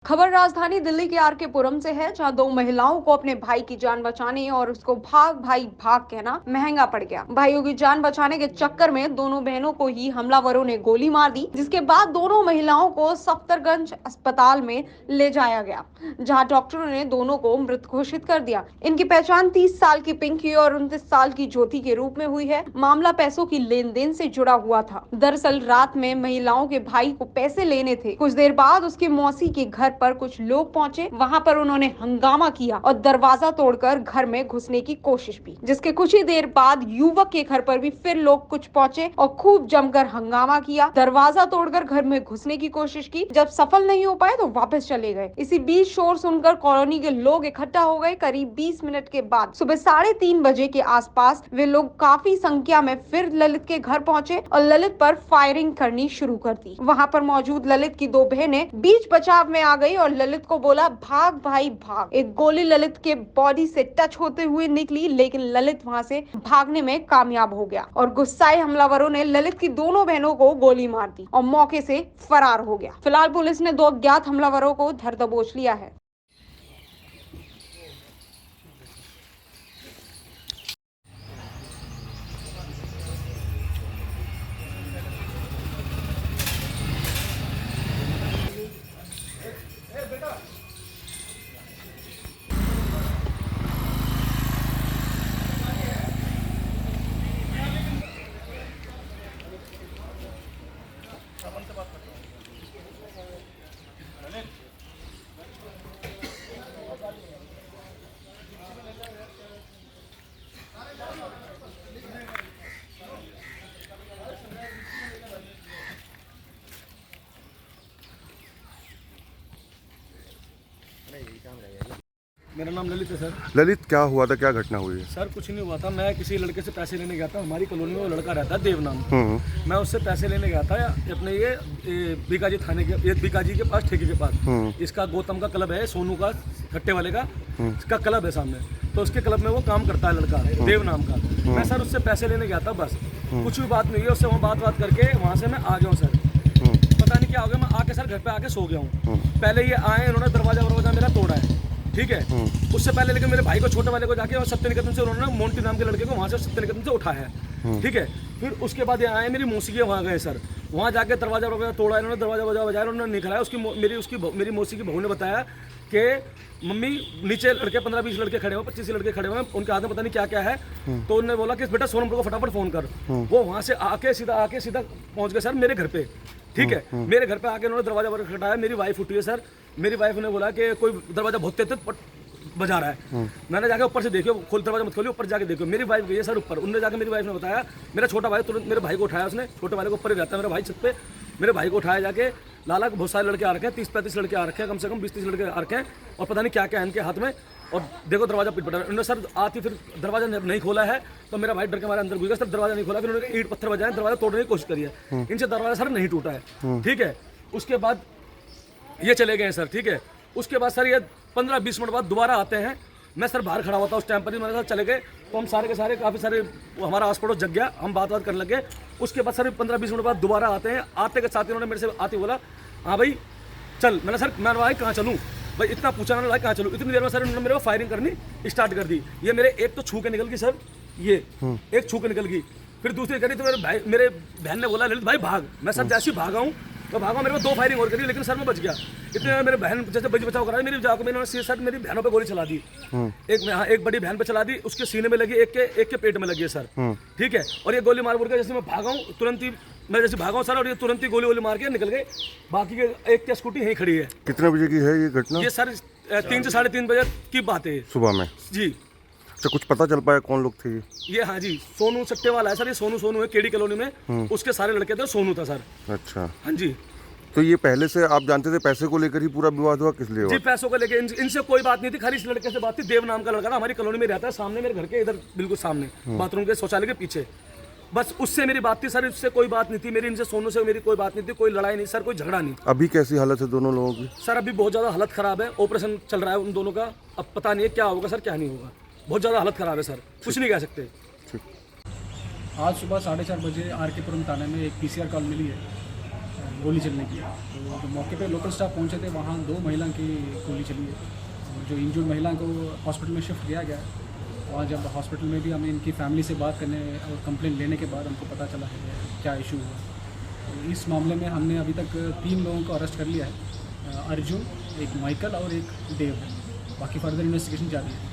खबर राजधानी दिल्ली के आर के पुरम से है, जहां दो महिलाओं को अपने भाई की जान बचाने और उसको भाग भाई भाग कहना महंगा पड़ गया। भाइयों की जान बचाने के चक्कर में दोनों बहनों को ही हमलावरों ने गोली मार दी, जिसके बाद दोनों महिलाओं को सफदरगंज अस्पताल में ले जाया गया, जहां डॉक्टरों ने दोनों को मृत घोषित कर दिया। इनकी पहचान 30 साल की पिंकी और 29 साल की ज्योति के रूप में हुई है। मामला पैसों की लेन देन से जुड़ा हुआ था। दरअसल रात में महिलाओं के भाई को पैसे लेने थे। कुछ देर बाद उसके मौसी के घर पर कुछ लोग पहुंचे। वहां पर उन्होंने हंगामा किया और दरवाजा तोड़कर घर में घुसने की कोशिश की, जिसके कुछ ही देर बाद युवक के घर पर भी फिर लोग कुछ पहुंचे और खूब जमकर हंगामा किया। दरवाजा तोड़कर घर में घुसने की कोशिश की। जब सफल नहीं हो पाए तो वापस चले गए। इसी बीच शोर सुनकर कॉलोनी के लोग इकट्ठा हो गए। करीब 20 मिनट के बाद सुबह 3:30 बजे के आसपास वे लोग काफी संख्या में फिर ललित के घर पहुंचे और ललित पर फायरिंग करनी शुरू कर दी। वहां पर मौजूद ललित की दो बहनें बीच बचाव में आ गई और ललित को बोला, भाग भाई भाग। एक गोली ललित के बॉडी से टच होते हुए निकली, लेकिन ललित वहां से भागने में कामयाब हो गया और गुस्साए हमलावरों ने ललित की दोनों बहनों को गोली मार दी और मौके से फरार हो गया। फिलहाल पुलिस ने 2 अज्ञात हमलावरों को धर दबोच लिया है। मेरा नाम ललित है सर। ललित, क्या हुआ था, क्या घटना हुई है? सर कुछ नहीं हुआ था, मैं किसी लड़के से पैसे लेने गया था। हमारी कॉलोनी में वो लड़का रहता है देव नाम। मैं उससे पैसे लेने गया था अपने ये बीकाजी थाने के, ये बीकाजी के पास, ठेके के पास। इसका गौतम का क्लब है, सोनू का खट्टे वाले का इसका क्लब है सामने। तो उसके क्लब में वो काम करता है लड़का देव नाम का। मैं सर उससे पैसे लेने गया था, बस कुछ भी बात नहीं हुई। उससे वहाँ बात करके वहाँ से मैं आ गया हूँ सर। पता नहीं क्या हो गया, मैं आके सर घर पे आके सो गया हूँ। पहले ये आए, इन्होंने दरवाजा मेरा तोड़ा है, ठीक है। उससे पहले लेकिन मेरे भाई को, छोटे वाले को जाके और सत्यनिकेतन से उन्होंने मोंटी नाम के लड़के को वहाँ से सत्यनिकेतन से उठाया है, ठीक है। फिर उसके बाद ये आए, मेरी मौसी के वहाँ गए सर। वहाँ जाके दरवाजा तोड़ा, इन्होंने दरवाजा बजाया, उन्होंने निकला। मेरी मौसी की बहू ने बताया कि मम्मी नीचे लड़के 15-20 लड़के खड़े हुए, 25 लड़के खड़े हुए, उनके हाथ में पता नहीं क्या क्या है। तो उन्होंने बोला कि बेटा सोनमपुर को फटाफट फोन कर। वो वहाँ से आके सीधा पहुँच गए सर मेरे घर पे, ठीक है। मेरे घर पे आके उन्होंने दरवाजा खटखटाया। मेरी वाइफ उठी है सर। मेरी वाइफ ने बोला कि कोई दरवाजा बहुत तेज बजा रहा है। मैंने जाके ऊपर से देखो, खोल दरवाजा मत खोलिए, ऊपर जाके देखो। मेरी वाइफ गई है सर ऊपर। उन्होंने जाके मेरी वाइफ ने बताया, मेरा छोटा भाई तुरंत मेरे भाई को उठाया उसने। छोटे वाले को ऊपर ही रहता है मेरा भाई, छत पे। मेरे भाई को उठाया जाके, लाला को बहुत सारे लड़के आ रखे हैं, 30-35 लड़के आ रखे हैं, कम से कम 20-30 लड़के आ रखे हैं, और पता नहीं क्या क्या है इनके हाथ में। और देखो दरवाजा पिटपटा। उन्होंने सर आती फिर दरवाजा नहीं खोला है, तो मेरा भाई डर के हमारे अंदर घुस गया सर। दरवाजा नहीं खोला, फिर उन्होंने ईंट पत्थर बजाए, दरवाजा तोड़ने की कोशिश करी है। इनसे दरवाजा सर नहीं टूटा है, ठीक है। उसके बाद ये चले गए सर, ठीक है। उसके बाद सर ये 15-20 मिनट बाद दोबारा आते हैं। मैं सर बाहर खड़ा हुआ था उस टाइम पर ही, मेरे साथ चले गए। तो हम सारे के सारे, काफ़ी सारे हमारा आस पड़ोस जग गया, हम बात करने लगे। उसके बाद सर 15-20 मिनट बाद दोबारा आते हैं। आते के साथ इन्होंने मेरे से आते बोला, हाँ भाई चल। मैंने सर, मैं भाई कहाँ चलूँ भाई, इतना पूछा ना भाई कहाँ चलूँ। इतनी देर में सर इन्होंने मेरे को फायरिंग करनी स्टार्ट कर दी। ये मेरे एक तो छू के निकल गई सर, ये एक छू के निकल गई। फिर दूसरी करी तो मेरे बहन ने बोला, ललित भाई भाग। मैं सर जैसे ही भागा हूँ तो भागा, मेरे को 2 फायरिंग और करी, लेकिन सर मैं बच गया। इतने मेरे बहन जैसे बचाव करा, मेरी जाकर मैंने सर मेरी बहनों पे गोली चला दी। एक बड़ी बहन पे चला दी, उसके सीने में लगी, एक के पेट में लगी है सर, ठीक है। और ये गोली मार के जैसे मैं भागा हूँ, तुरंत ही मैं जैसे भागा हूँ सर, और ये तुरंत ही गोली मार के निकल गए। बाकी के एक की स्कूटी यहीं खड़ी है। कितने बजे की है ये घटना? ये सर 3 से 3:30 बजे की बात है, सुबह में जी। अच्छा, कुछ पता चल पाया कौन लोग थे ये? हाँ जी, सोनू सट्टे वाला है सर। ये सोनू है, केडी कॉलोनी में, उसके सारे लड़के थे, सोनू था सर। अच्छा, हाँ जी। तो ये पहले से आप जानते थे, पैसे को लेकर ही पूरा विवाद हुआ, किस लिए हुआ? जी, पैसों को लेकर इनसे कोई बात नहीं थी, खाली इस लड़के से बात थी। देव नाम का लड़का था, हमारी कॉलोनी में रहता है, सामने मेरे घर के, इधर बिल्कुल सामने, बाथरूम के, शौचालय के पीछे। बस उससे मेरी बात थी सर, इससे कोई बात नहीं थी मेरी। इनसे, सोनू से मेरी कोई बात नहीं थी, कोई लड़ाई नहीं सर, कोई झगड़ा नहीं। अभी कैसी हालत है दोनों लोगों की? सर अभी बहुत ज़्यादा हालत ख़राब है, ऑपरेशन चल रहा है उन दोनों का। अब पता नहीं है क्या होगा सर, क्या नहीं होगा। बहुत ज़्यादा हालत ख़राब है सर, कुछ नहीं कह सकते। आज सुबह 4:30 बजे आर के पुरम थाने में एक PCR कॉल मिली है। गोली चलने की। तो जो मौके पे लोकल स्टाफ पहुंचे थे वहाँ 2 महिला की गोली चली है और जो इंजर्ड महिला को हॉस्पिटल में शिफ्ट किया गया है। वहाँ जब हॉस्पिटल में भी हमें इनकी फैमिली से बात करने और कंप्लेंट लेने के बाद हमको पता चला है क्या इशू हुआ। तो इस मामले में हमने अभी तक 3 लोगों को अरेस्ट कर लिया है, अर्जुन, एक माइकल और एक देव है। बाकी फर्दर इन्वेस्टिगेशन जारी है।